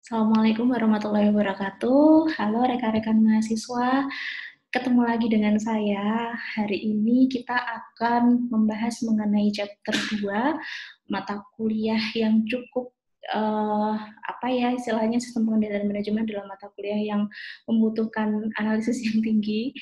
Assalamualaikum warahmatullahi wabarakatuh. Halo rekan-rekan mahasiswa, ketemu lagi dengan saya. Hari ini kita akan membahas mengenai chapter 2, mata kuliah yang cukup istilahnya sistem pengendalian manajemen dalam mata kuliah yang membutuhkan analisis yang tinggi.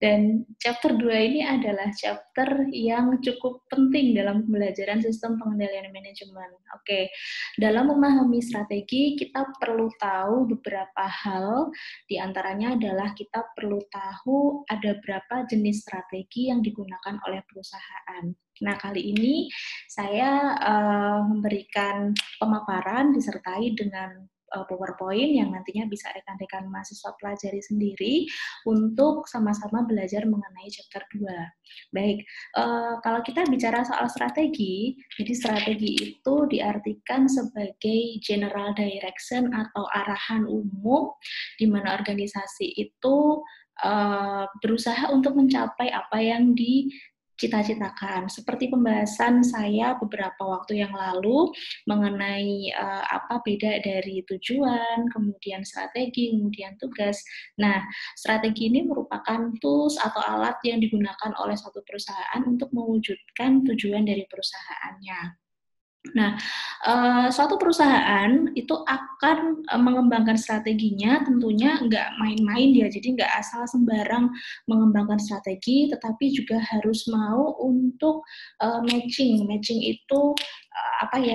Dan chapter 2 ini adalah chapter yang cukup penting dalam pembelajaran sistem pengendalian manajemen. Oke, dalam memahami strategi, kita perlu tahu beberapa hal, di antaranya adalah kita perlu tahu ada berapa jenis strategi yang digunakan oleh perusahaan. Nah, kali ini saya memberikan pemaparan disertai dengan PowerPoint yang nantinya bisa rekan-rekan mahasiswa pelajari sendiri untuk sama-sama belajar mengenai chapter 2. Baik, kalau kita bicara soal strategi, jadi strategi itu diartikan sebagai general direction atau arahan umum di mana organisasi itu berusaha untuk mencapai apa yang cita-citakan. Seperti pembahasan saya beberapa waktu yang lalu mengenai apa beda dari tujuan, kemudian strategi, kemudian tugas. Nah, strategi ini merupakan tools atau alat yang digunakan oleh suatu perusahaan untuk mewujudkan tujuan dari perusahaannya. Nah, suatu perusahaan itu akan mengembangkan strateginya tentunya nggak main-main ya, jadi nggak asal sembarang mengembangkan strategi, tetapi juga harus mau untuk matching. Matching itu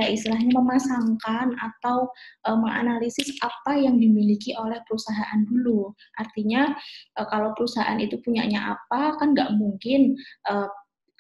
istilahnya memasangkan atau menganalisis apa yang dimiliki oleh perusahaan dulu. Artinya kalau perusahaan itu punyanya apa, kan nggak mungkin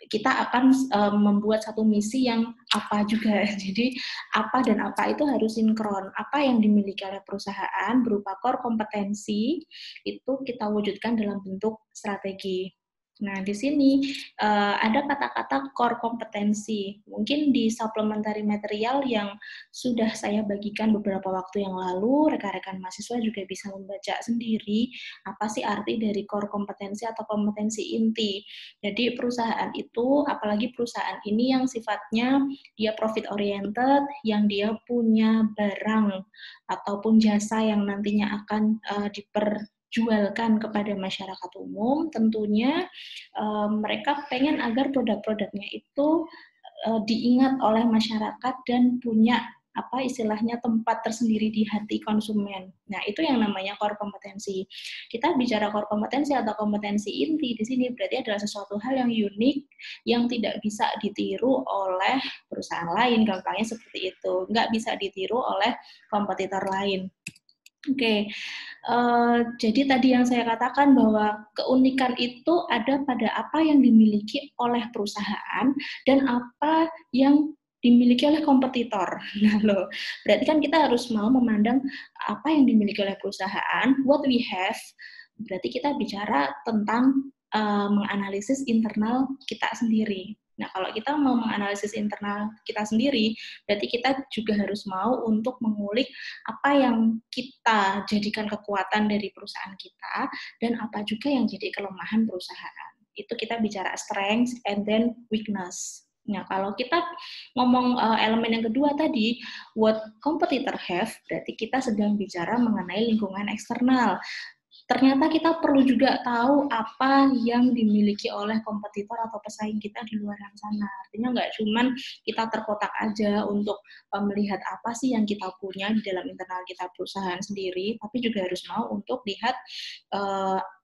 kita akan membuat satu misi yang apa juga. Jadi apa dan apa itu harus sinkron. Apa yang dimiliki oleh perusahaan berupa core kompetensi itu kita wujudkan dalam bentuk strategi. Nah, di sini ada kata-kata core kompetensi. Mungkin di supplementary material yang sudah saya bagikan beberapa waktu yang lalu, rekan-rekan mahasiswa juga bisa membaca sendiri apa sih arti dari core kompetensi atau kompetensi inti. Jadi perusahaan itu, apalagi perusahaan ini yang sifatnya dia profit oriented, yang dia punya barang ataupun jasa yang nantinya akan diperjualkan kepada masyarakat umum, tentunya mereka pengen agar produk-produknya itu diingat oleh masyarakat dan punya istilahnya tempat tersendiri di hati konsumen. Nah, itu yang namanya core kompetensi. Kita bicara core kompetensi atau kompetensi inti di sini berarti adalah sesuatu hal yang unik yang tidak bisa ditiru oleh perusahaan lain, gampangnya seperti itu. Nggak bisa ditiru oleh kompetitor lain. Oke, jadi tadi yang saya katakan bahwa keunikan itu ada pada apa yang dimiliki oleh perusahaan dan apa yang dimiliki oleh kompetitor. Nah, loh, berarti kan kita harus mau memandang apa yang dimiliki oleh perusahaan, what we have, berarti kita bicara tentang menganalisis internal kita sendiri. Nah, kalau kita mau menganalisis internal kita sendiri, berarti kita juga harus mau untuk mengulik apa yang kita jadikan kekuatan dari perusahaan kita dan apa juga yang jadi kelemahan perusahaan. Itu kita bicara strength and then weakness. Nah, kalau kita ngomong elemen yang kedua tadi, what competitor have, berarti kita sedang bicara mengenai lingkungan eksternal. Ternyata kita perlu juga tahu apa yang dimiliki oleh kompetitor atau pesaing kita di luar sana. Artinya nggak cuman kita terkotak aja untuk melihat apa sih yang kita punya di dalam internal kita perusahaan sendiri, tapi juga harus mau untuk lihat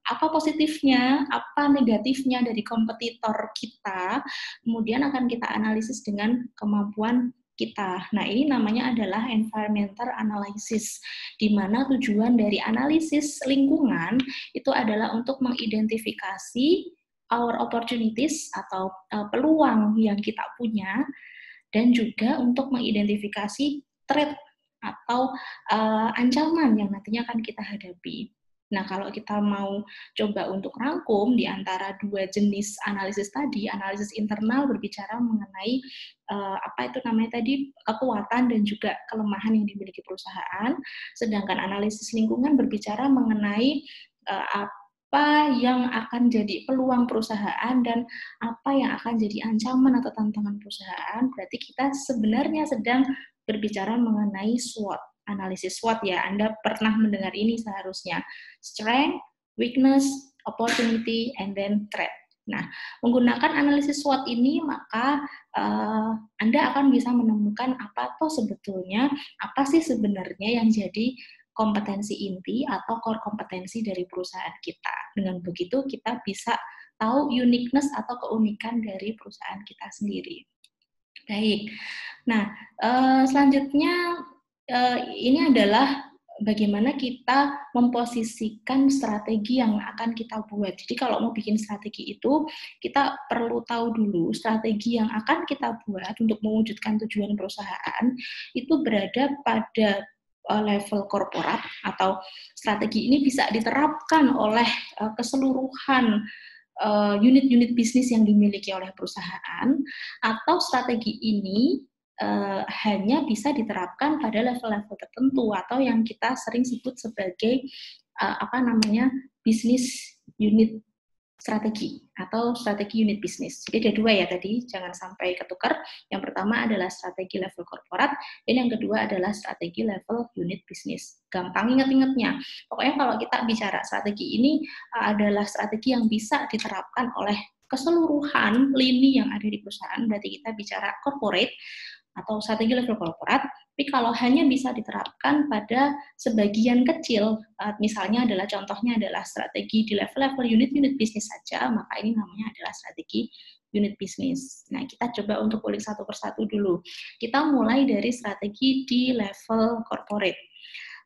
apa positifnya, apa negatifnya dari kompetitor kita, kemudian akan kita analisis dengan kemampuan kita. Nah, ini namanya adalah environmental analysis, di mana tujuan dari analisis lingkungan itu adalah untuk mengidentifikasi our opportunities atau peluang yang kita punya, dan juga untuk mengidentifikasi threat atau ancaman yang nantinya akan kita hadapi. Nah, kalau kita mau coba untuk rangkum di antara dua jenis analisis tadi, analisis internal berbicara mengenai kekuatan dan juga kelemahan yang dimiliki perusahaan, sedangkan analisis lingkungan berbicara mengenai apa yang akan jadi peluang perusahaan dan apa yang akan jadi ancaman atau tantangan perusahaan. Berarti kita sebenarnya sedang berbicara mengenai SWOT. analisis SWOT ya. Anda pernah mendengar ini seharusnya. Strength, weakness, opportunity, and then threat. Nah, menggunakan analisis SWOT ini maka Anda akan bisa menemukan apa sih sebenarnya yang jadi kompetensi inti atau core kompetensi dari perusahaan kita. Dengan begitu kita bisa tahu uniqueness atau keunikan dari perusahaan kita sendiri. Baik. Nah, selanjutnya ini adalah bagaimana kita memposisikan strategi yang akan kita buat. Jadi kalau mau bikin strategi itu, kita perlu tahu dulu strategi yang akan kita buat untuk mewujudkan tujuan perusahaan itu berada pada level korporat, atau strategi ini bisa diterapkan oleh keseluruhan unit-unit bisnis yang dimiliki oleh perusahaan, atau strategi ini hanya bisa diterapkan pada level-level tertentu atau yang kita sering sebut sebagai bisnis unit strategi atau strategi unit bisnis. Jadi ada dua ya tadi, jangan sampai ketukar. Yang pertama adalah strategi level korporat, dan yang kedua adalah strategi level unit bisnis. Gampang ingat-ingatnya. Pokoknya kalau kita bicara strategi ini adalah strategi yang bisa diterapkan oleh keseluruhan lini yang ada di perusahaan, berarti kita bicara corporate atau strategi level korporat, tapi kalau hanya bisa diterapkan pada sebagian kecil, misalnya contohnya adalah strategi di level-level unit-unit bisnis saja, maka ini namanya adalah strategi unit bisnis. Nah, kita coba untuk ulik satu persatu dulu. Kita mulai dari strategi di level corporate.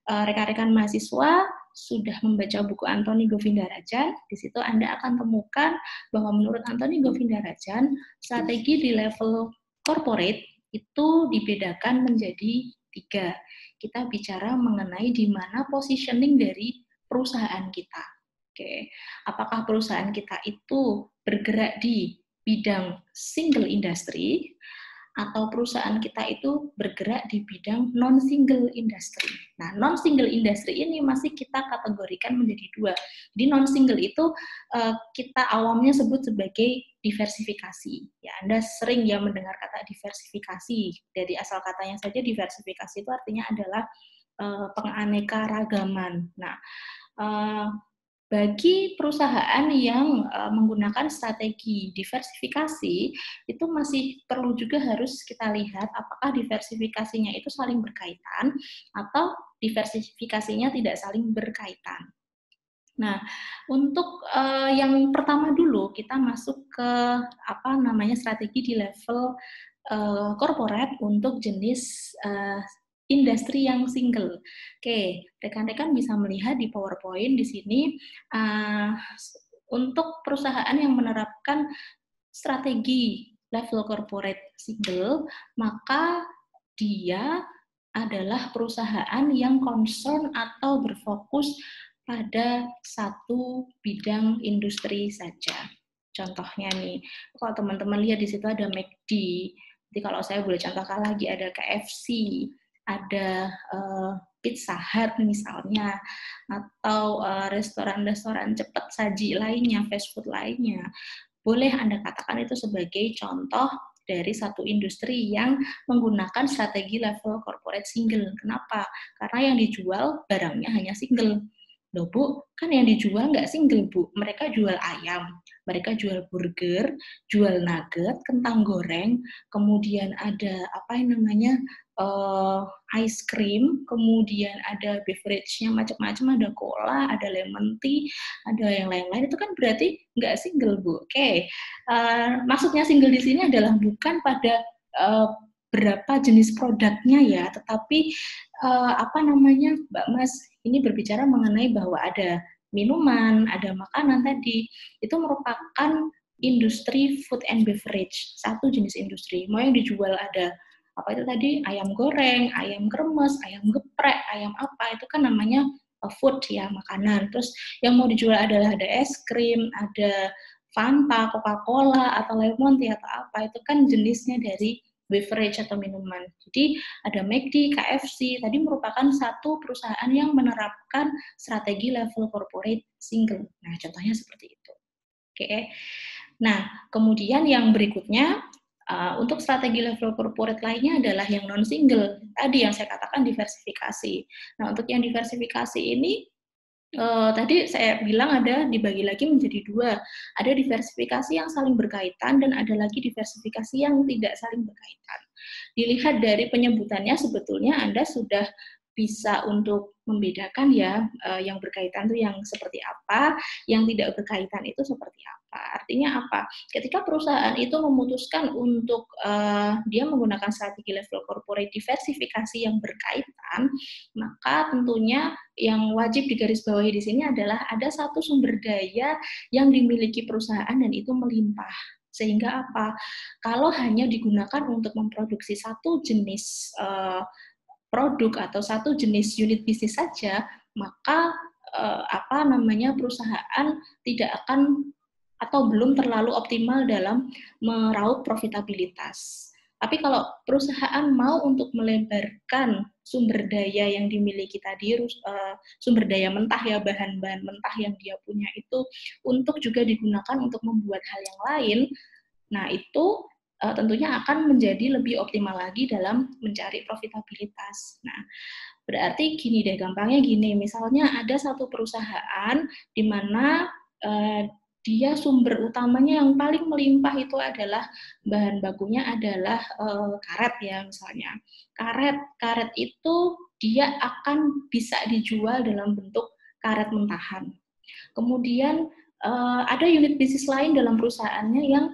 Rekan-rekan mahasiswa sudah membaca buku Anthony Govindarajan, di situ Anda akan temukan bahwa menurut Anthony Govindarajan, strategi di level corporate itu dibedakan menjadi 3. Kita bicara mengenai di mana positioning dari perusahaan kita. Oke, apakah perusahaan kita itu bergerak di bidang single industry atau perusahaan kita itu bergerak di bidang non-single industry. Nah, non-single industry ini masih kita kategorikan menjadi 2. Jadi non-single itu kita awamnya sebut sebagai diversifikasi. Ya, Anda sering ya mendengar kata diversifikasi. Dari asal katanya saja diversifikasi itu artinya adalah penganekaragaman. Nah, bagi perusahaan yang menggunakan strategi diversifikasi, itu masih perlu juga harus kita lihat apakah diversifikasinya itu saling berkaitan atau diversifikasinya tidak saling berkaitan. Nah, untuk yang pertama dulu kita masuk ke strategi di level corporate untuk jenis industri yang single. Oke, rekan-rekan bisa melihat di PowerPoint di sini untuk perusahaan yang menerapkan strategi level corporate single, maka dia adalah perusahaan yang concern atau berfokus pada satu bidang industri saja. Contohnya nih, kalau teman-teman lihat di situ ada McD, jadi kalau saya boleh contohkan lagi ada KFC, ada Pizza Hut misalnya, atau restoran-restoran cepat saji lainnya, fast food lainnya. Boleh Anda katakan itu sebagai contoh dari satu industri yang menggunakan strategi level corporate single. Kenapa? Karena yang dijual barangnya hanya single. Loh Bu, kan yang dijual nggak single Bu, mereka jual ayam, mereka jual burger, jual nugget, kentang goreng, kemudian ada ice cream, kemudian ada beverage-nya macam-macam, ada cola, ada lemon tea, ada yang lain-lain, itu kan berarti nggak single Bu. Oke. Maksudnya single di sini adalah bukan pada berapa jenis produknya ya, tetapi Mbak Mas, ini berbicara mengenai bahwa ada minuman, ada makanan tadi, itu merupakan industri food and beverage, satu jenis industri. Mau yang dijual ada apa itu tadi, ayam goreng, ayam kremes, ayam geprek, ayam apa, itu kan namanya food ya, makanan. Terus yang mau dijual adalah ada es krim, ada Fanta, Coca-Cola, atau lemon tea atau apa, itu kan jenisnya dari beverage atau minuman. Jadi ada McD, KFC, tadi merupakan satu perusahaan yang menerapkan strategi level corporate single. Nah, contohnya seperti itu. Oke. Nah, kemudian yang berikutnya Untuk strategi level corporate lainnya adalah yang non-single, tadi yang saya katakan diversifikasi. Nah, untuk yang diversifikasi ini, tadi saya bilang ada dibagi lagi menjadi dua. Ada diversifikasi yang saling berkaitan dan ada lagi diversifikasi yang tidak saling berkaitan. Dilihat dari penyebutannya sebetulnya Anda sudah bisa untuk membedakan ya, yang berkaitan itu yang seperti apa, yang tidak berkaitan itu seperti apa. Artinya apa? Ketika perusahaan itu memutuskan untuk dia menggunakan strategi level corporate diversifikasi yang berkaitan, maka tentunya yang wajib digarisbawahi di sini adalah ada satu sumber daya yang dimiliki perusahaan dan itu melimpah. Sehingga apa? Kalau hanya digunakan untuk memproduksi satu jenis produk atau satu jenis unit bisnis saja, maka perusahaan tidak akan atau belum terlalu optimal dalam meraup profitabilitas. Tapi kalau perusahaan mau untuk melebarkan sumber daya yang dimiliki tadi, sumber daya mentah ya, bahan-bahan mentah yang dia punya itu untuk juga digunakan untuk membuat hal yang lain, nah itu tentunya akan menjadi lebih optimal lagi dalam mencari profitabilitas. Nah, berarti gini deh, gampangnya gini, misalnya ada satu perusahaan di mana dia sumber utamanya yang paling melimpah itu adalah bahan bakunya adalah karet ya misalnya. Karet itu dia akan bisa dijual dalam bentuk karet mentahan. Kemudian ada unit bisnis lain dalam perusahaannya yang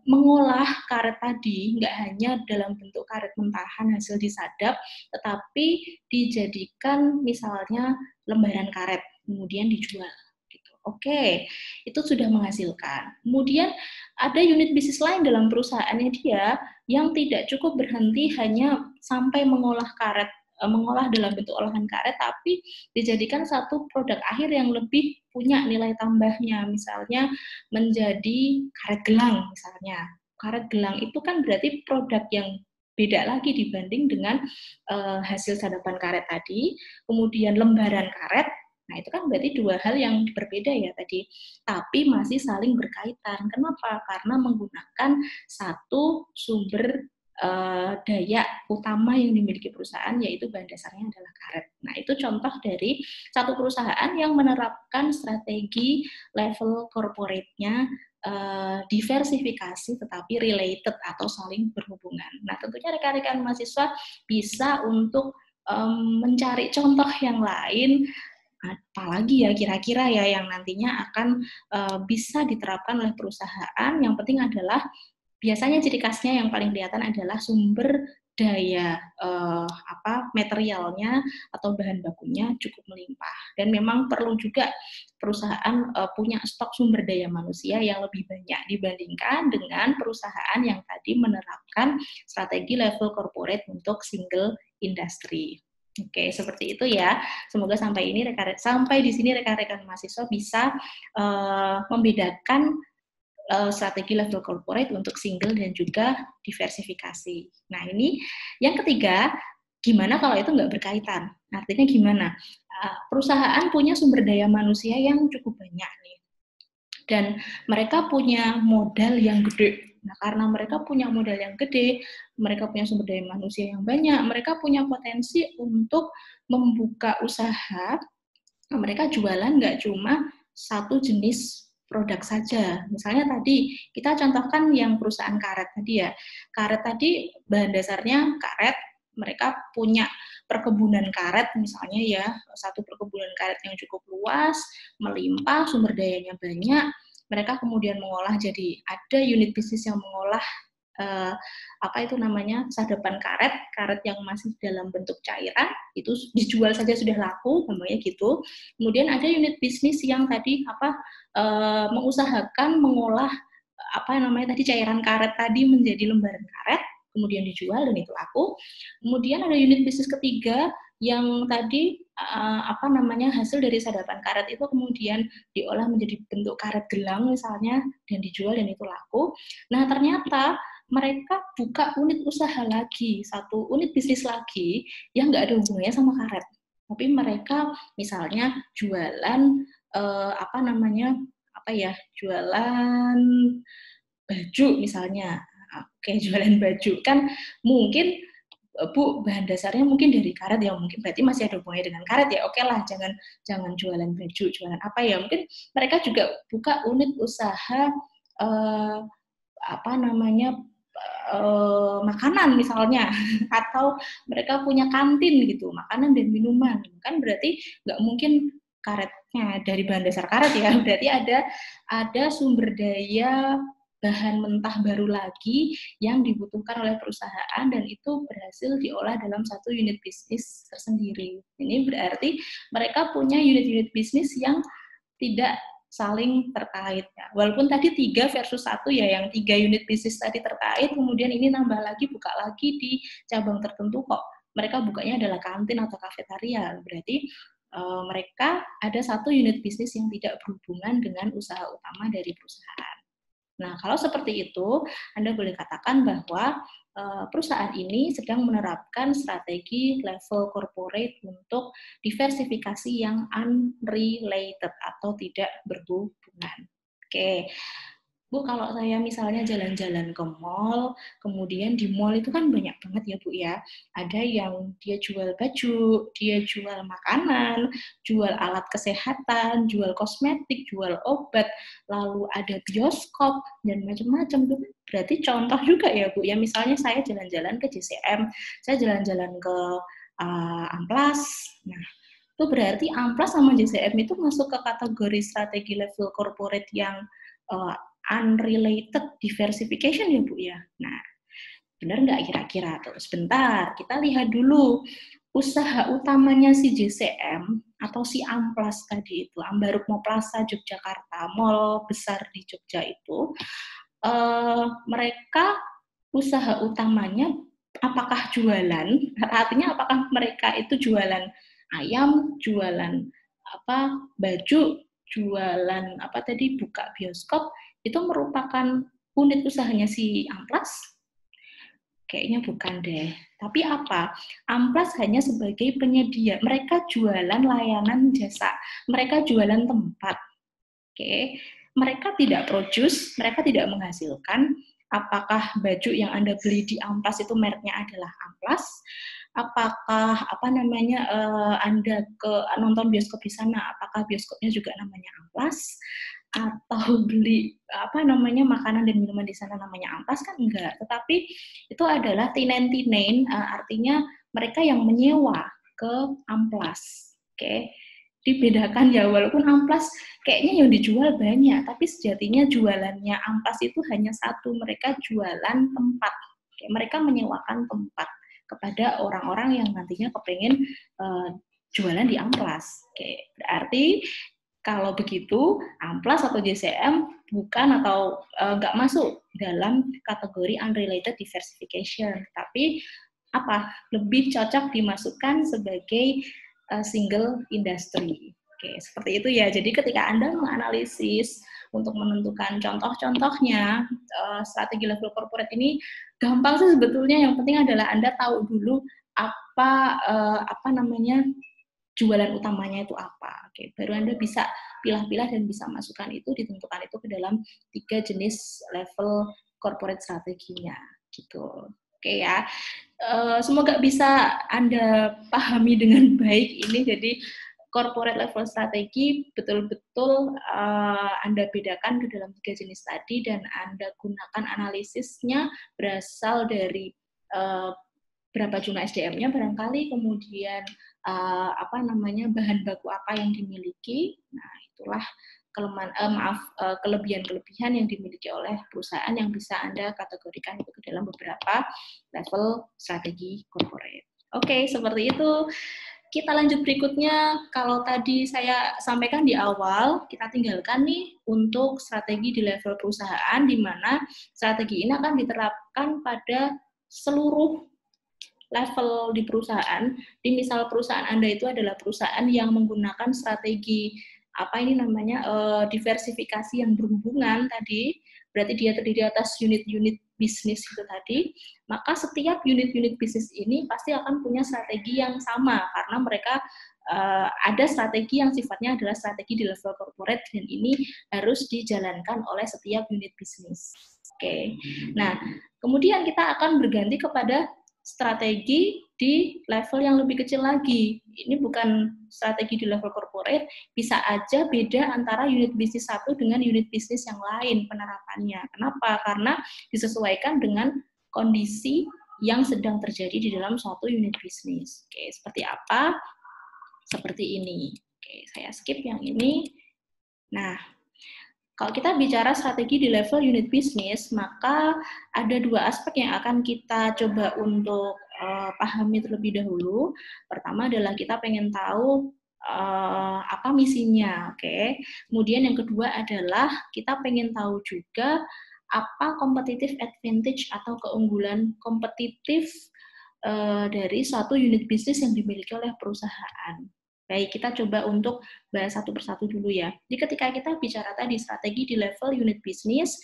mengolah karet tadi, nggak hanya dalam bentuk karet mentahan hasil disadap, tetapi dijadikan misalnya lembaran karet, kemudian dijual. Gitu. Oke, itu sudah menghasilkan. Kemudian ada unit bisnis lain dalam perusahaannya dia yang tidak cukup berhenti hanya sampai mengolah karet, mengolah dalam bentuk olahan karet, tapi dijadikan satu produk akhir yang lebih punya nilai tambahnya, misalnya menjadi karet gelang misalnya. Karet gelang itu kan berarti produk yang beda lagi dibanding dengan hasil sadapan karet tadi, kemudian lembaran karet. Nah, itu kan berarti dua hal yang berbeda ya tadi, tapi masih saling berkaitan. Kenapa? Karena menggunakan satu sumber daya utama yang dimiliki perusahaan, yaitu bahan dasarnya adalah karet. Nah, itu contoh dari satu perusahaan yang menerapkan strategi level corporate-nya diversifikasi tetapi related atau saling berhubungan. Nah, tentunya rekan-rekan mahasiswa bisa untuk mencari contoh yang lain, apalagi ya kira-kira ya yang nantinya akan bisa diterapkan oleh perusahaan. Yang penting adalah biasanya ciri khasnya yang paling kelihatan adalah sumber daya materialnya atau bahan bakunya cukup melimpah, dan memang perlu juga perusahaan punya stok sumber daya manusia yang lebih banyak dibandingkan dengan perusahaan yang tadi menerapkan strategi level corporate untuk single industry. Oke, seperti itu ya. Semoga sampai di sini rekan-rekan mahasiswa bisa membedakan strategi level corporate untuk single dan juga diversifikasi. Nah, ini yang ketiga, gimana kalau itu nggak berkaitan? Artinya gimana? Perusahaan punya sumber daya manusia yang cukup banyak nih, dan mereka punya modal yang gede. Nah, karena mereka punya modal yang gede, mereka punya sumber daya manusia yang banyak, mereka punya potensi untuk membuka usaha. Mereka jualan nggak cuma satu jenis produk saja. Misalnya tadi, kita contohkan yang perusahaan karet tadi ya. Karet tadi bahan dasarnya karet, mereka punya perkebunan karet misalnya ya, satu perkebunan karet yang cukup luas, melimpah, sumber dayanya banyak. Mereka kemudian mengolah, jadi ada unit bisnis yang mengolah sadapan karet yang masih dalam bentuk cairan, itu dijual saja sudah laku, namanya gitu. Kemudian ada unit bisnis yang tadi mengusahakan mengolah cairan karet tadi menjadi lembaran karet, kemudian dijual dan itu laku. Kemudian ada unit bisnis ketiga yang tadi hasil dari sadapan karet itu kemudian diolah menjadi bentuk karet gelang misalnya dan dijual dan itu laku. Nah, ternyata mereka buka unit usaha lagi, satu unit bisnis lagi yang nggak ada hubungannya sama karet. Tapi mereka misalnya jualan jualan baju misalnya. kayak jualan baju kan mungkin Bu, bahan dasarnya mungkin dari karet ya, mungkin berarti masih ada hubungannya dengan karet ya. Oke lah, jangan jualan baju, jualan apa ya? Mungkin mereka juga buka unit usaha apa namanya makanan misalnya, atau mereka punya kantin gitu, makanan dan minuman. Kan berarti nggak mungkin karetnya dari bahan dasar karet ya, berarti ada sumber daya bahan mentah baru lagi yang dibutuhkan oleh perusahaan dan itu berhasil diolah dalam satu unit bisnis tersendiri. Ini berarti mereka punya unit-unit bisnis yang tidak saling terkait. Ya. Walaupun tadi 3 versus 1 ya, yang 3 unit bisnis tadi terkait, kemudian ini nambah lagi, buka lagi di cabang tertentu kok. Mereka bukanya adalah kantin atau kafetaria. Berarti mereka ada satu unit bisnis yang tidak berhubungan dengan usaha utama dari perusahaan. Nah, kalau seperti itu, Anda boleh katakan bahwa perusahaan ini sedang menerapkan strategi level corporate untuk diversifikasi yang unrelated atau tidak berhubungan. Oke. Bu, kalau saya misalnya jalan-jalan ke mall, kemudian di mall itu kan banyak banget ya Bu ya. Ada yang dia jual baju, dia jual makanan, jual alat kesehatan, jual kosmetik, jual obat, lalu ada bioskop, dan macam-macam. Berarti contoh juga ya Bu ya, misalnya saya jalan-jalan ke JCM, saya jalan-jalan ke Amplas, nah itu berarti Amplas sama JCM itu masuk ke kategori strategi level corporate yang unrelated diversification ya Bu ya. Nah, benar nggak kira-kira? Tuh, sebentar, kita lihat dulu usaha utamanya si JCM atau si Amplas tadi itu, Ambarukmo Plaza Yogyakarta, mall besar di Jogja itu, mereka usaha utamanya apakah jualan? Artinya apakah mereka itu jualan ayam, jualan apa baju, jualan apa tadi buka bioskop, itu merupakan unit usahanya si Amplas? Kayaknya bukan deh. Tapi apa? Amplas hanya sebagai penyedia. Mereka jualan layanan jasa. Mereka jualan tempat. Oke. Mereka tidak produce, mereka tidak menghasilkan. Apakah baju yang Anda beli di Amplas itu mereknya adalah Amplas? Apakah apa namanya Anda ke nonton bioskop di sana, apakah bioskopnya juga namanya Amplas? Atau beli apa namanya makanan dan minuman di sana namanya Amplas? Kan enggak, tetapi itu adalah tinen-tinen, artinya mereka yang menyewa ke Amplas. Oke. Dibedakan ya, walaupun Amplas kayaknya yang dijual banyak, tapi sejatinya jualannya Amplas itu hanya satu, mereka jualan tempat. Oke, mereka menyewakan tempat kepada orang-orang yang nantinya kepengen jualan di Amplas. Oke, berarti kalau begitu, Amplas atau JCM bukan atau nggak masuk dalam kategori unrelated diversification, tapi apa lebih cocok dimasukkan sebagai single industry. Oke, seperti itu ya. Jadi ketika Anda menganalisis untuk menentukan contoh-contohnya strategi level corporate ini gampang sih sebetulnya. Yang penting adalah Anda tahu dulu apa namanya jualan utamanya itu apa. Oke, baru Anda bisa pilah-pilah dan bisa masukkan itu, ditentukan itu ke dalam 3 jenis level corporate strateginya, gitu. Oke ya, semoga bisa Anda pahami dengan baik ini. Jadi corporate level strategi betul-betul Anda bedakan ke dalam 3 jenis tadi dan Anda gunakan analisisnya berasal dari berapa jumlah SDM-nya barangkali, kemudian apa namanya bahan baku apa yang dimiliki. Nah, itulah kelebihan-kelebihan yang dimiliki oleh perusahaan yang bisa Anda kategorikan itu ke dalam beberapa level strategi corporate. Oke, seperti itu. Kita lanjut berikutnya. Kalau tadi saya sampaikan di awal, kita tinggalkan nih untuk strategi di level perusahaan, di mana strategi ini akan diterapkan pada seluruh level di perusahaan. Di misal perusahaan Anda itu adalah perusahaan yang menggunakan strategi apa ini namanya diversifikasi yang berhubungan tadi, berarti dia terdiri atas unit-unit bisnis itu tadi, maka setiap unit-unit bisnis ini pasti akan punya strategi yang sama karena mereka ada strategi yang sifatnya adalah strategi di level corporate dan ini harus dijalankan oleh setiap unit bisnis. Oke. Nah, Kemudian kita akan berganti kepada strategi di level yang lebih kecil lagi. Ini bukan strategi di level corporate, bisa aja beda antara unit bisnis satu dengan unit bisnis yang lain penerapannya. Kenapa? Karena disesuaikan dengan kondisi yang sedang terjadi di dalam suatu unit bisnis. Oke, seperti apa? Seperti ini. Oke, saya skip yang ini. Nah, kalau kita bicara strategi di level unit bisnis, maka ada dua aspek yang akan kita coba untuk pahami terlebih dahulu. Pertama adalah kita pengen tahu apa misinya, oke. Kemudian yang kedua adalah kita pengen tahu juga apa competitive advantage atau keunggulan kompetitif dari suatu unit bisnis yang dimiliki oleh perusahaan. Baik, kita coba untuk bahas satu persatu dulu ya. Jadi ketika kita bicara tadi strategi di level unit bisnis,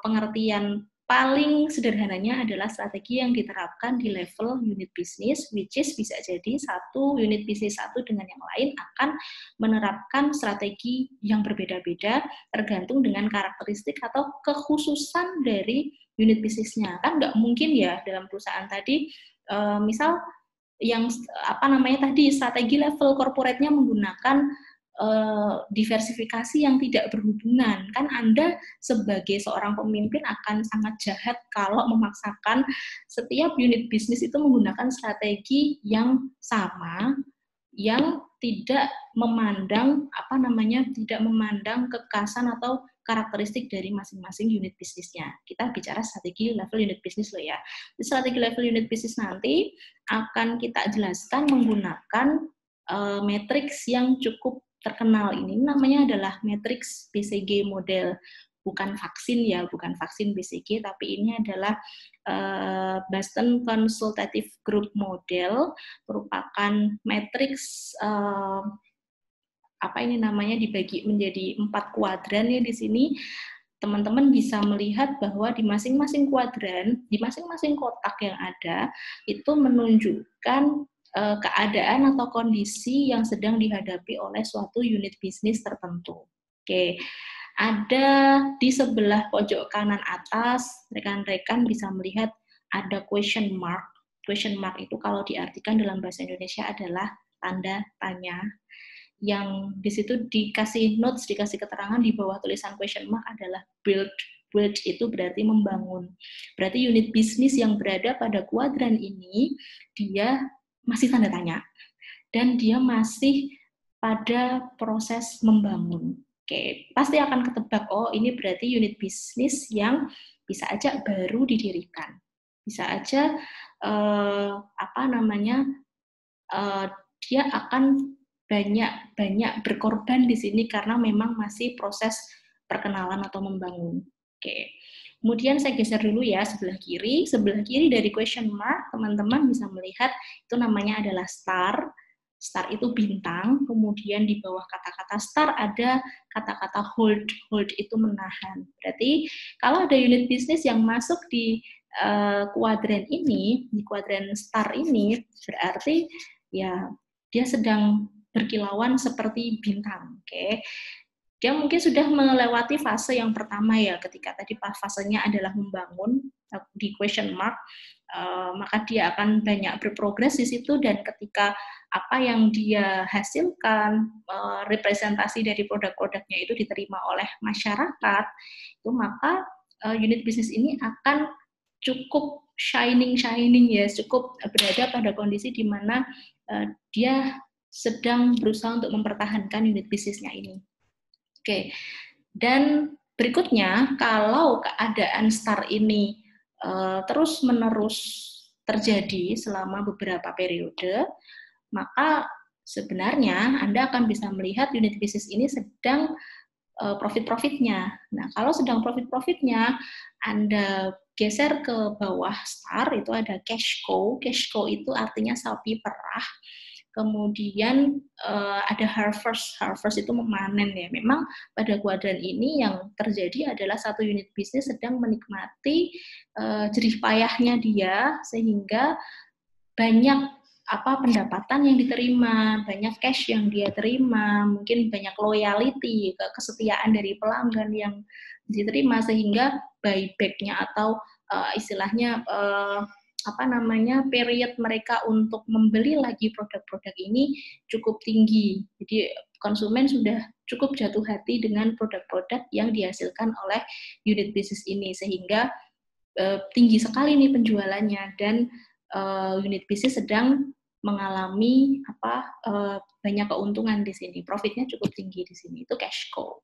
pengertian paling sederhananya adalah strategi yang diterapkan di level unit bisnis, which is bisa jadi satu unit bisnis satu dengan yang lain akan menerapkan strategi yang berbeda-beda tergantung dengan karakteristik atau kekhususan dari unit bisnisnya. Kan nggak mungkin ya dalam perusahaan tadi, misal yang tadi strategi level corporate-nya menggunakan diversifikasi yang tidak berhubungan. Kan Anda sebagai seorang pemimpin akan sangat jahat kalau memaksakan setiap unit bisnis itu menggunakan strategi yang sama, yang tidak memandang tidak memandang kekhasan atau karakteristik dari masing-masing unit bisnisnya. Kita bicara strategi level unit bisnis loh ya. Di strategi level unit bisnis nanti akan kita jelaskan menggunakan matriks yang cukup terkenal. Ini namanya adalah matriks BCG model. Bukan vaksin ya, bukan vaksin BCG, tapi ini adalah Boston Consultative Group Model, merupakan matriks dibagi menjadi 4 kuadran ya di sini. Teman-teman bisa melihat bahwa di masing-masing kuadran, di masing-masing kotak yang ada, itu menunjukkan keadaan atau kondisi yang sedang dihadapi oleh suatu unit bisnis tertentu. Oke, ada di sebelah pojok kanan atas, rekan-rekan bisa melihat ada question mark. Question mark itu kalau diartikan dalam bahasa Indonesia adalah tanda tanya. Yang di situ dikasih notes, dikasih keterangan di bawah tulisan question mark adalah build. Build itu berarti membangun. Berarti unit bisnis yang berada pada kuadran ini, dia masih tanda tanya. Dan dia masih pada proses membangun. Oke, pasti akan ketebak, oh ini berarti unit bisnis yang bisa aja baru didirikan. Bisa aja, dia akan banyak berkorban di sini karena memang masih proses perkenalan atau membangun. Oke. Kemudian saya geser dulu ya sebelah kiri. Sebelah kiri dari question mark, teman-teman bisa melihat itu namanya adalah star. Star itu bintang, kemudian di bawah kata-kata star ada kata-kata hold. Hold itu menahan. Berarti kalau ada unit bisnis yang masuk di kuadran ini, di kuadran star ini, berarti ya dia sedang berkilauan seperti bintang. Oke. Dia mungkin sudah melewati fase yang pertama ya, ketika tadi fasenya adalah membangun di question mark, maka dia akan banyak berprogres di situ, dan ketika apa yang dia hasilkan, representasi dari produk-produknya itu diterima oleh masyarakat, itu maka unit bisnis ini akan cukup shining ya, cukup berada pada kondisi di mana dia sedang berusaha untuk mempertahankan unit bisnisnya ini. Oke, dan berikutnya kalau keadaan star ini terus-menerus terjadi selama beberapa periode, maka sebenarnya Anda akan bisa melihat unit bisnis ini sedang profit-profitnya. Nah, kalau sedang profit-profitnya, Anda geser ke bawah star, itu ada cash cow. Cash cow itu artinya sapi perah. Kemudian ada harvest. Harvest itu memanen ya. Memang pada kuadran ini yang terjadi adalah satu unit bisnis sedang menikmati jerih payahnya dia, sehingga banyak pendapatan yang diterima, banyak cash yang dia terima, mungkin banyak loyalty, kesetiaan dari pelanggan yang diterima, sehingga buyback-nya atau istilahnya period mereka untuk membeli lagi produk-produk ini cukup tinggi. Jadi konsumen sudah cukup jatuh hati dengan produk-produk yang dihasilkan oleh unit bisnis ini, sehingga tinggi sekali nih penjualannya, dan unit bisnis sedang mengalami banyak keuntungan di sini, profitnya cukup tinggi di sini, itu cash cow.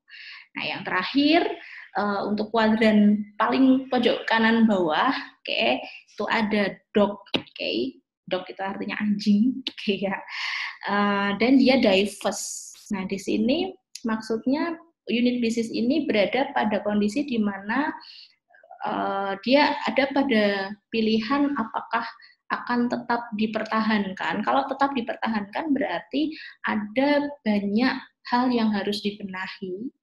Nah, yang terakhir untuk kuadran paling pojok kanan bawah, itu ada dog, dog itu artinya anjing, ya. Dan dia diverse. Nah, di sini maksudnya unit bisnis ini berada pada kondisi di mana dia ada pada pilihan apakah akan tetap dipertahankan. Kalau tetap dipertahankan berarti ada banyak hal yang harus dibenahi,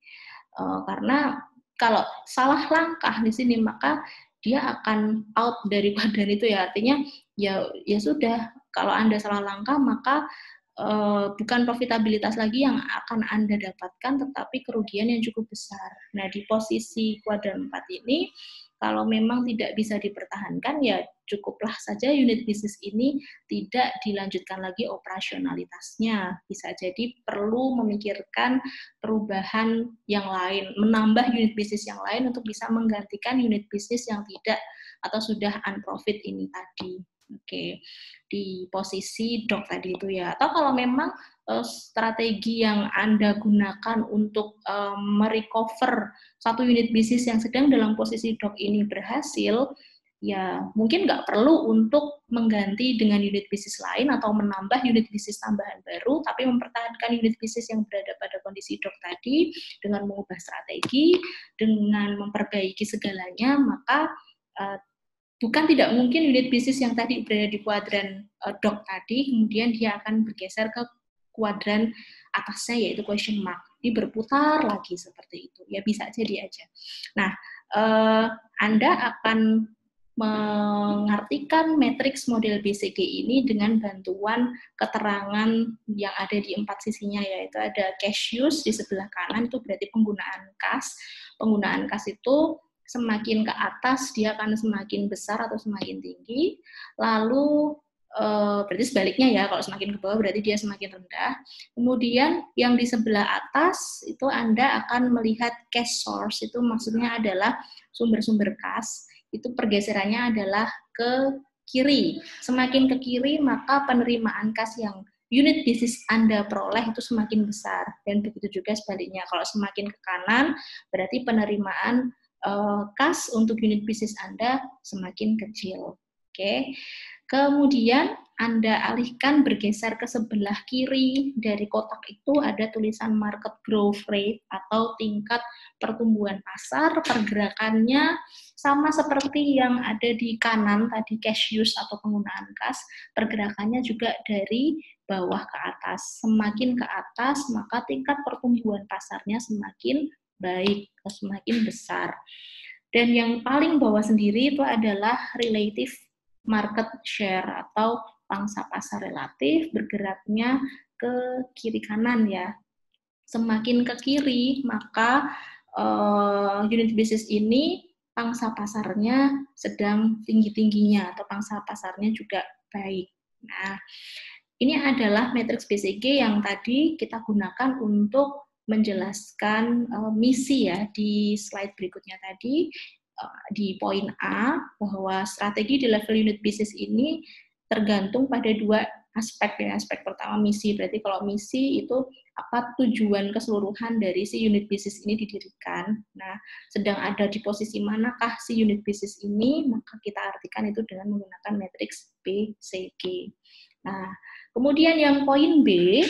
karena kalau salah langkah di sini maka dia akan out dari kuadran itu, ya, artinya ya sudah, kalau Anda salah langkah maka bukan profitabilitas lagi yang akan Anda dapatkan, tetapi kerugian yang cukup besar. Nah, di posisi kuadran 4 ini, kalau memang tidak bisa dipertahankan, ya cukuplah saja unit bisnis ini tidak dilanjutkan lagi operasionalitasnya. Bisa jadi perlu memikirkan perubahan yang lain, menambah unit bisnis yang lain untuk bisa menggantikan unit bisnis yang tidak atau sudah unprofit ini tadi. Oke, di posisi dog tadi itu, ya. Atau kalau memang strategi yang Anda gunakan untuk merecover satu unit bisnis yang sedang dalam posisi dog ini berhasil, ya mungkin nggak perlu untuk mengganti dengan unit bisnis lain atau menambah unit bisnis tambahan baru, tapi mempertahankan unit bisnis yang berada pada kondisi dog tadi dengan mengubah strategi, dengan memperbaiki segalanya, maka bukan tidak mungkin unit bisnis yang tadi berada di kuadran dog tadi, kemudian dia akan bergeser ke kuadran atasnya, yaitu question mark. Dia berputar lagi seperti itu. Ya, bisa jadi aja. Nah, Anda akan mengartikan matriks model BCG ini dengan bantuan keterangan yang ada di 4 sisinya, yaitu ada cash use di sebelah kanan, itu berarti penggunaan kas. Penggunaan kas itu semakin ke atas dia akan semakin besar atau semakin tinggi. Lalu berarti sebaliknya, ya, kalau semakin ke bawah berarti dia semakin rendah. Kemudian yang di sebelah atas itu Anda akan melihat cash source, itu maksudnya adalah sumber-sumber kas, itu pergeserannya adalah ke kiri. Semakin ke kiri maka penerimaan kas yang unit bisnis Anda peroleh itu semakin besar, dan begitu juga sebaliknya. Kalau semakin ke kanan berarti penerimaan kas untuk unit bisnis Anda semakin kecil. Oke. Kemudian Anda alihkan bergeser ke sebelah kiri dari kotak itu ada tulisan market growth rate atau tingkat pertumbuhan pasar. Pergerakannya sama seperti yang ada di kanan tadi, cash use atau penggunaan kas. Pergerakannya juga dari bawah ke atas. Semakin ke atas maka tingkat pertumbuhan pasarnya semakin baik, semakin besar. Dan yang paling bawah sendiri itu adalah relative market share atau pangsa pasar relatif, bergeraknya ke kiri kanan, ya. Semakin ke kiri maka unit bisnis ini pangsa pasarnya sedang tinggi-tingginya atau pangsa pasarnya juga baik. Nah, ini adalah matriks BCG yang tadi kita gunakan untuk menjelaskan misi, ya, di slide berikutnya tadi, di poin A, bahwa strategi di level unit bisnis ini tergantung pada 2 aspek, ya. Aspek pertama misi, berarti kalau misi itu apa tujuan keseluruhan dari si unit bisnis ini didirikan. Nah, sedang ada di posisi manakah si unit bisnis ini, maka kita artikan itu dengan menggunakan matriks BCG. Nah, kemudian yang poin B,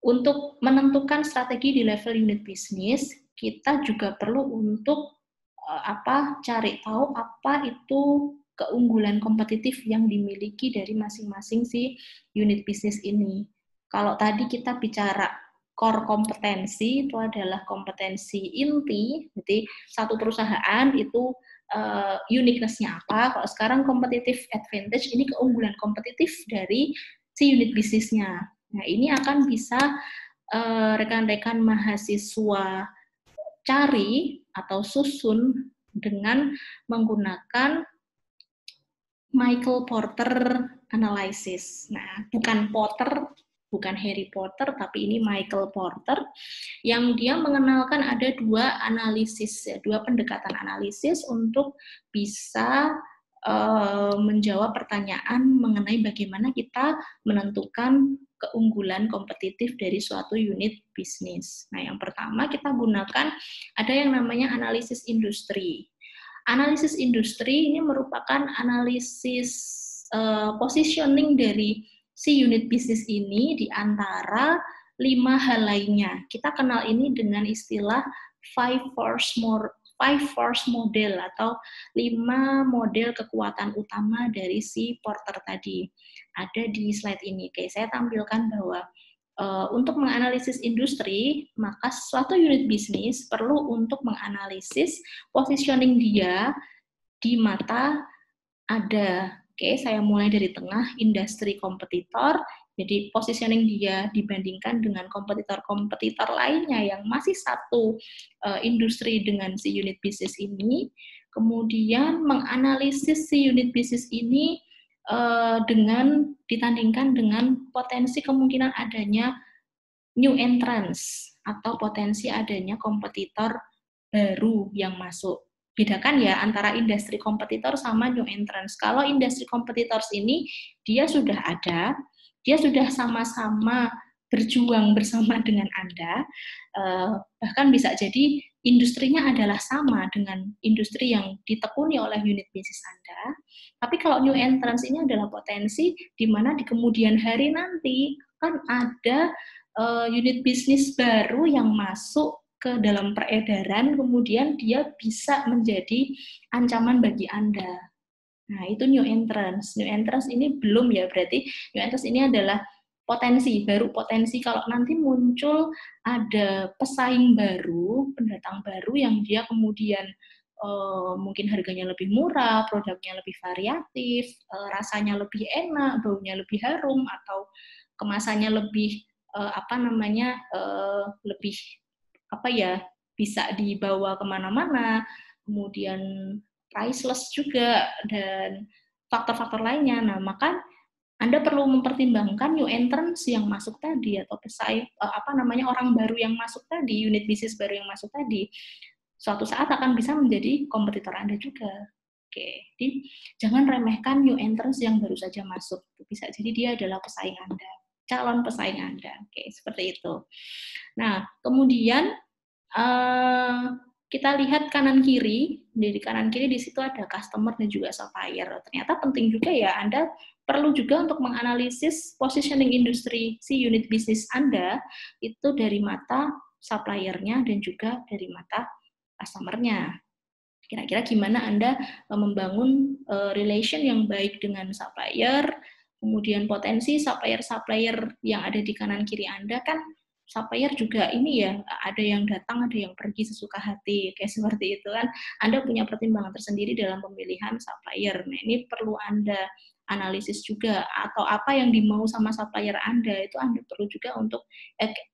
untuk menentukan strategi di level unit bisnis, kita juga perlu untuk cari tahu apa itu keunggulan kompetitif yang dimiliki dari masing-masing si unit bisnis ini. Kalau tadi kita bicara core kompetensi, itu adalah kompetensi inti, jadi satu perusahaan itu uniqueness-nya apa. Kalau sekarang competitive advantage, ini keunggulan kompetitif dari si unit bisnisnya. Nah, ini akan bisa rekan-rekan mahasiswa cari atau susun dengan menggunakan Michael Porter analysis. Nah, bukan Potter, bukan Harry Potter, tapi ini Michael Porter, yang dia mengenalkan ada dua analisis, ya, dua pendekatan analisis untuk bisa menjawab pertanyaan mengenai bagaimana kita menentukan keunggulan kompetitif dari suatu unit bisnis. Nah, yang pertama kita gunakan ada yang namanya analisis industri. Analisis industri ini merupakan analisis positioning dari si unit bisnis ini di antara 5 hal lainnya. Kita kenal ini dengan istilah five force model atau 5 model kekuatan utama dari si Porter tadi. Ada di slide ini. Oke, saya tampilkan bahwa untuk menganalisis industri, maka suatu unit bisnis perlu untuk menganalisis positioning dia di mata ada. Oke, saya mulai dari tengah, industri kompetitor. Jadi positioning dia dibandingkan dengan kompetitor-kompetitor lainnya yang masih satu industri dengan si unit bisnis ini. Kemudian menganalisis si unit bisnis ini dengan ditandingkan dengan potensi kemungkinan adanya new entrance atau potensi adanya kompetitor baru yang masuk. Bedakan ya antara industri kompetitor sama new entrance. Kalau industri competitors ini dia sudah ada, dia sudah sama-sama berjuang bersama dengan Anda, bahkan bisa jadi industrinya adalah sama dengan industri yang ditekuni oleh unit bisnis Anda. Tapi kalau new entrance ini adalah potensi di mana di kemudian hari nanti akan ada unit bisnis baru yang masuk ke dalam peredaran, kemudian dia bisa menjadi ancaman bagi Anda. Nah, itu new entrance. New entrance ini belum ya, berarti new entrance ini adalah potensi, baru potensi kalau nanti muncul ada pesaing baru, pendatang baru yang dia kemudian mungkin harganya lebih murah, produknya lebih variatif, rasanya lebih enak, baunya lebih harum, atau kemasannya lebih lebih bisa dibawa kemana-mana, kemudian priceless juga, dan faktor-faktor lainnya. Nah, maka Anda perlu mempertimbangkan new entrants yang masuk tadi, atau pesaing orang baru yang masuk tadi, unit bisnis baru yang masuk tadi, suatu saat akan bisa menjadi kompetitor Anda juga. Oke, jadi jangan remehkan new entrants yang baru saja masuk. Bisa jadi dia adalah pesaing Anda, calon pesaing Anda. Oke, seperti itu. Nah, kemudian kita lihat kanan kiri. Di kanan kiri di situ ada customer dan juga supplier. Ternyata penting juga ya, Anda perlu juga untuk menganalisis positioning industri si unit bisnis Anda itu dari mata suppliernya dan juga dari mata customer-nya. Kira-kira gimana Anda membangun relation yang baik dengan supplier, kemudian potensi supplier-supplier yang ada di kanan kiri Anda kan supplier juga ini ya, ada yang datang, ada yang pergi sesuka hati, kayak seperti itu kan. Anda punya pertimbangan tersendiri dalam pemilihan supplier. Nah, ini perlu Anda analisis juga, atau apa yang dimau sama supplier Anda, itu Anda perlu juga untuk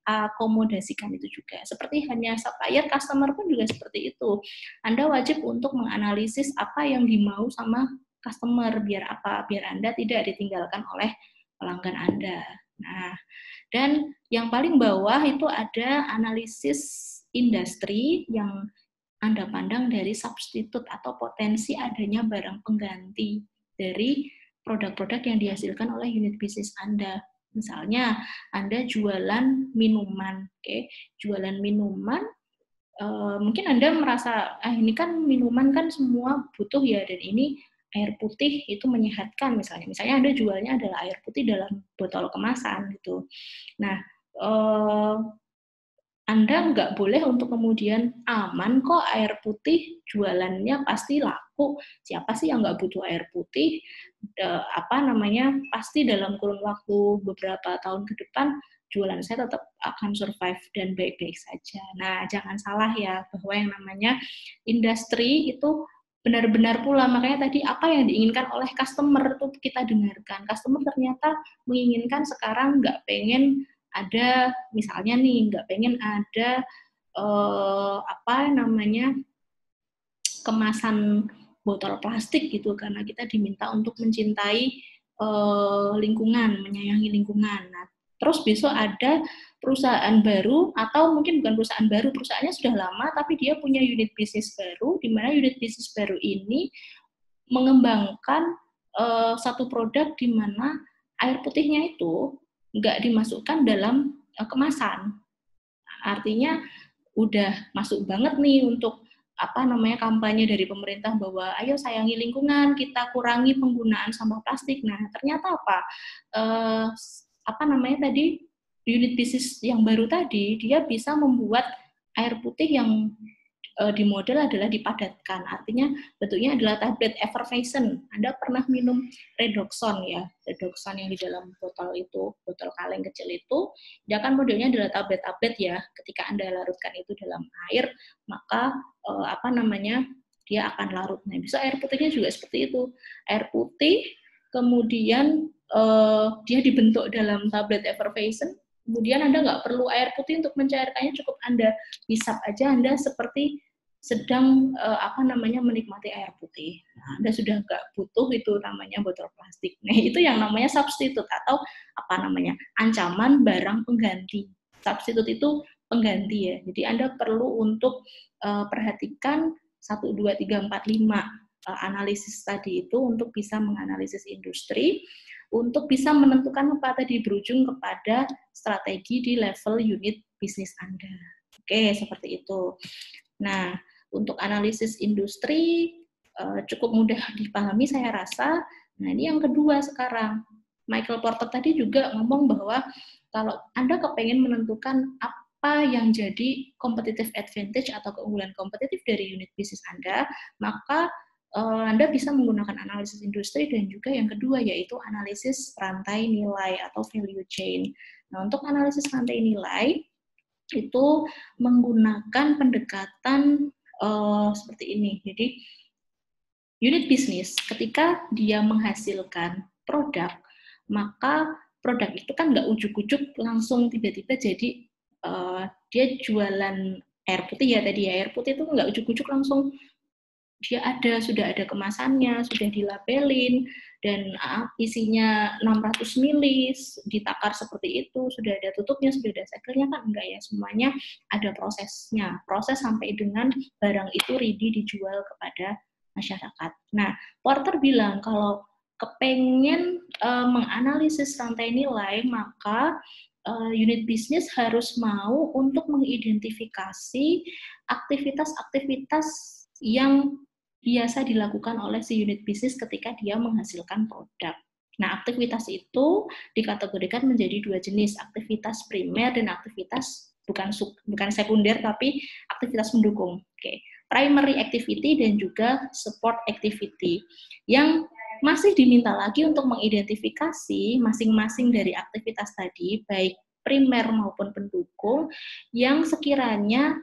akomodasikan itu juga. Seperti hanya supplier, customer pun juga seperti itu. Anda wajib untuk menganalisis apa yang dimau sama customer, biar apa? Biar Anda tidak ditinggalkan oleh pelanggan Anda. Nah, dan yang paling bawah itu ada analisis industri yang Anda pandang dari substitut atau potensi adanya barang pengganti dari produk-produk yang dihasilkan oleh unit bisnis Anda. Misalnya, Anda jualan minuman, jualan minuman, mungkin Anda merasa, ini kan minuman kan semua butuh ya, dan ini air putih itu menyehatkan misalnya. Misalnya Anda jualnya adalah air putih dalam botol kemasan gitu. Nah, Anda nggak boleh untuk kemudian aman kok air putih jualannya pasti laku. Siapa sih yang nggak butuh air putih? Pasti dalam kurun waktu beberapa tahun ke depan jualan saya tetap akan survive dan baik-baik saja. Nah, jangan salah ya, bahwa yang namanya industri itu benar-benar pula, makanya tadi apa yang diinginkan oleh customer itu kita dengarkan. Customer ternyata menginginkan sekarang nggak pengen ada, misalnya nih, nggak pengen ada kemasan botol plastik gitu, karena kita diminta untuk mencintai lingkungan, menyayangi lingkungan. Nah, terus besok ada perusahaan baru, atau mungkin bukan perusahaan baru, perusahaannya sudah lama, tapi dia punya unit bisnis baru, di mana unit bisnis baru ini mengembangkan satu produk di mana air putihnya itu nggak dimasukkan dalam kemasan. Artinya udah masuk banget nih untuk kampanye dari pemerintah bahwa ayo sayangi lingkungan, kita kurangi penggunaan sampah plastik. Nah, ternyata tadi unit bisnis yang baru tadi dia bisa membuat air putih yang di model adalah dipadatkan. Artinya bentuknya adalah tablet effervescent. Anda pernah minum redoxon ya, redoxon yang di dalam botol itu, botol kaleng kecil itu, dia kan modelnya adalah tablet-tablet ya. Ketika Anda larutkan itu dalam air, maka dia akan larut. Nah, bisa air putihnya juga seperti itu. Air putih, kemudian dia dibentuk dalam tablet effervescent, kemudian Anda nggak perlu air putih untuk mencairkannya, cukup Anda hisap aja, Anda seperti sedang menikmati air putih. Nah, Anda sudah nggak butuh itu namanya botol plastik. Nah, itu yang namanya substitute atau ancaman barang pengganti. Substitute itu pengganti ya. Jadi Anda perlu untuk perhatikan 1, 2, 3, 4, 5 analisis tadi itu untuk bisa menganalisis industri, untuk bisa menentukan apa tadi berujung kepada strategi di level unit bisnis Anda. Oke, seperti itu. Nah, untuk analisis industri cukup mudah dipahami saya rasa. Nah, ini yang kedua sekarang. Michael Porter tadi juga ngomong bahwa kalau Anda kepengen menentukan apa yang jadi competitive advantage atau keunggulan kompetitif dari unit bisnis Anda, maka Anda bisa menggunakan analisis industri, dan juga yang kedua yaitu analisis rantai nilai atau value chain. Nah, untuk analisis rantai nilai itu menggunakan pendekatan seperti ini. Jadi unit bisnis ketika dia menghasilkan produk, maka produk itu kan nggak ujuk-ujuk langsung tiba-tiba jadi dia jualan air putih ya tadi ya. Air putih itu nggak ujuk-ujuk langsung dia sudah ada kemasannya, sudah dilabelin, dan isinya 600 ml, ditakar seperti itu, sudah ada tutupnya, sudah ada segelnya, kan enggak ya, semuanya ada prosesnya, proses sampai dengan barang itu ready dijual kepada masyarakat. Nah, Porter bilang kalau kepengen menganalisis rantai nilai, maka unit bisnis harus mau untuk mengidentifikasi aktivitas-aktivitas yang biasa dilakukan oleh si unit bisnis ketika dia menghasilkan produk. Nah, aktivitas itu dikategorikan menjadi 2 jenis, aktivitas primer dan aktivitas bukan sekunder tapi aktivitas mendukung. Oke. Primary activity dan juga support activity. Yang masih diminta lagi untuk mengidentifikasi masing-masing dari aktivitas tadi, baik primer maupun pendukung, yang sekiranya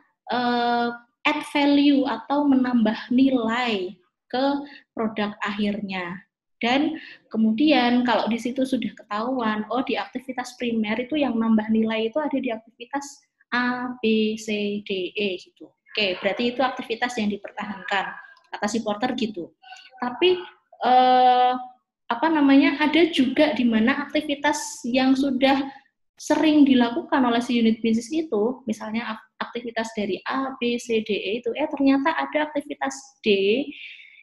add value atau menambah nilai ke produk akhirnya. Dan kemudian kalau di situ sudah ketahuan, oh di aktivitas primer itu yang nambah nilai itu ada di aktivitas A, B, C, D, E gitu. Oke, berarti itu aktivitas yang dipertahankan, kata si Porter gitu. Tapi ada juga di mana aktivitas yang sudah sering dilakukan oleh si unit bisnis itu, misalnya aktivitas dari A, B, C, D, E itu, ternyata ada aktivitas D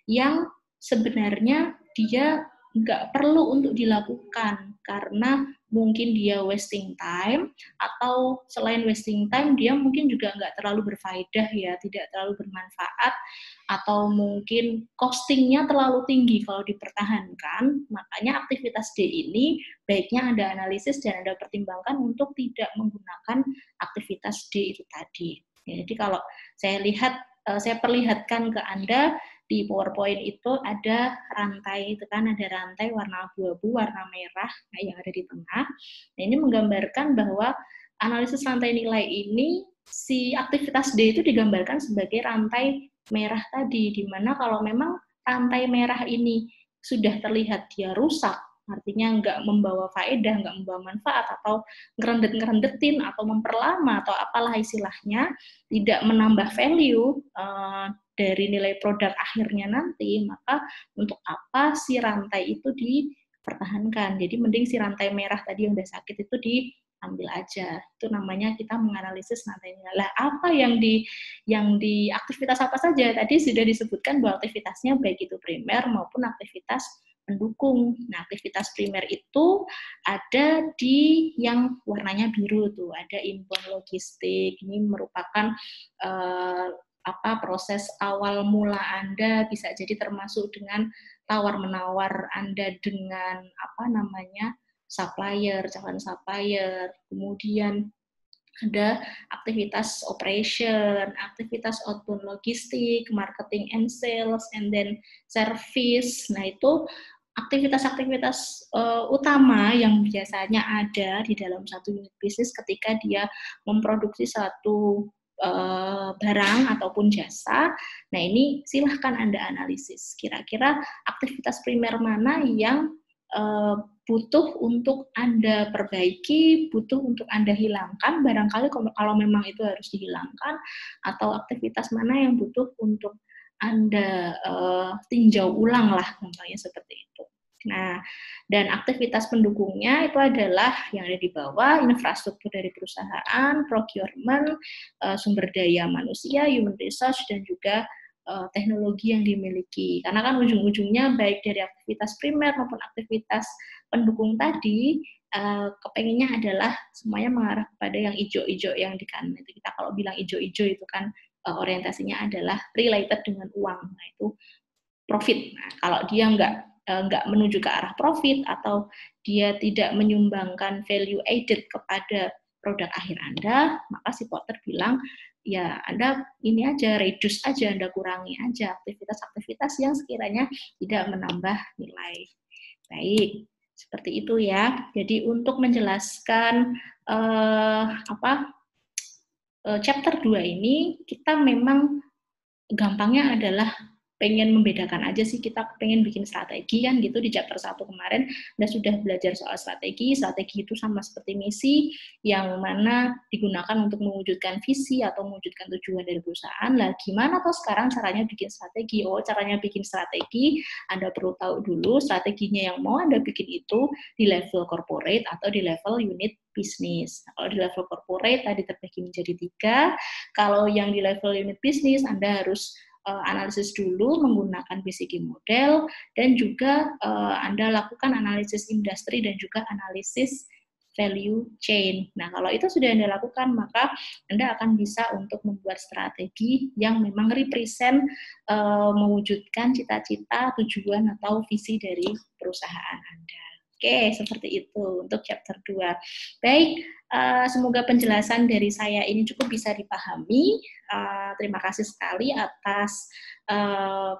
yang sebenarnya dia nggak perlu untuk dilakukan karena mungkin dia wasting time, atau selain wasting time dia mungkin juga nggak terlalu berfaedah ya, tidak terlalu bermanfaat, atau mungkin costingnya terlalu tinggi kalau dipertahankan. Makanya aktivitas D ini baiknya Anda analisis dan Anda pertimbangkan untuk tidak menggunakan aktivitas D itu tadi. Ya, jadi kalau saya perlihatkan ke Anda di PowerPoint itu ada rantai, itu kan ada rantai warna abu-abu, warna merah yang ada di tengah. Nah, ini menggambarkan bahwa analisis rantai nilai ini, si aktivitas D itu digambarkan sebagai rantai merah tadi, di mana kalau memang rantai merah ini sudah terlihat dia rusak, artinya nggak membawa faedah, nggak membawa manfaat, atau ngerendet-ngerendetin, atau memperlama, atau apalah istilahnya, tidak menambah value dari nilai produk akhirnya nanti, maka untuk apa si rantai itu dipertahankan. Jadi mending si rantai merah tadi yang udah sakit itu diambil aja. Itu namanya kita menganalisis rantainya. Lah apa yang di aktivitas apa saja? Tadi sudah disebutkan bahwa aktivitasnya baik itu primer maupun aktivitas pendukung. Nah, aktivitas primer itu ada di yang warnanya biru tuh, ada inbound logistik. Ini merupakan proses awal mula Anda, bisa jadi termasuk dengan tawar-menawar Anda dengan supplier, calon supplier, kemudian ada aktivitas operation, aktivitas outbound logistik, marketing and sales, and then service. Nah, itu aktivitas-aktivitas utama yang biasanya ada di dalam satu unit bisnis ketika dia memproduksi satu barang ataupun jasa. Nah, ini silahkan Anda analisis. Kira-kira aktivitas primer mana yang butuh untuk Anda perbaiki, butuh untuk Anda hilangkan, barangkali kalau memang itu harus dihilangkan, atau aktivitas mana yang butuh untuk Anda tinjau ulang lah, contohnya seperti itu. Nah, dan aktivitas pendukungnya itu adalah yang ada di bawah, infrastruktur dari perusahaan, procurement, sumber daya manusia, human resource, dan juga teknologi yang dimiliki. Karena kan ujung-ujungnya baik dari aktivitas primer maupun aktivitas pendukung tadi, kepengennya adalah semuanya mengarah kepada yang hijau-hijau yang di kanan. Itu kita kalau bilang hijau-hijau itu kan orientasinya adalah related dengan uang. Nah, itu profit. Nah, kalau dia nggak menuju ke arah profit atau dia tidak menyumbangkan value added kepada produk akhir Anda, maka si Porter bilang, ya Anda ini aja, reduce aja, Anda kurangi aja aktivitas-aktivitas yang sekiranya tidak menambah nilai. Baik, seperti itu ya. Jadi untuk menjelaskan chapter 2 ini, kita memang gampangnya adalah pengen membedakan aja sih, kita pengen bikin strategi kan gitu. Di chapter 1 kemarin udah sudah belajar soal strategi itu sama seperti misi yang mana digunakan untuk mewujudkan visi atau mewujudkan tujuan dari perusahaan. Lah gimana toh sekarang caranya bikin strategi? Caranya bikin strategi Anda perlu tahu dulu strateginya yang mau Anda bikin itu di level corporate atau di level unit bisnis. Nah, kalau di level corporate tadi terbagi menjadi 3. Kalau yang di level unit bisnis Anda harus analisis dulu menggunakan BCG model, dan juga Anda lakukan analisis industri dan juga analisis value chain. Nah, kalau itu sudah Anda lakukan, maka Anda akan bisa untuk membuat strategi yang memang represent mewujudkan cita-cita, tujuan, atau visi dari perusahaan Anda. Oke, seperti itu untuk chapter 2. Baik, semoga penjelasan dari saya ini cukup bisa dipahami. Terima kasih sekali atas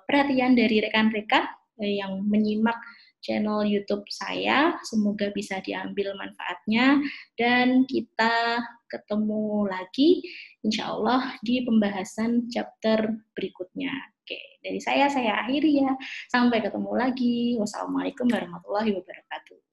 perhatian dari rekan-rekan yang menyimak channel YouTube saya. Semoga bisa diambil manfaatnya dan kita ketemu lagi insya Allah di pembahasan chapter berikutnya. Oke, dari saya akhiri ya. Sampai ketemu lagi. Wassalamualaikum warahmatullahi wabarakatuh.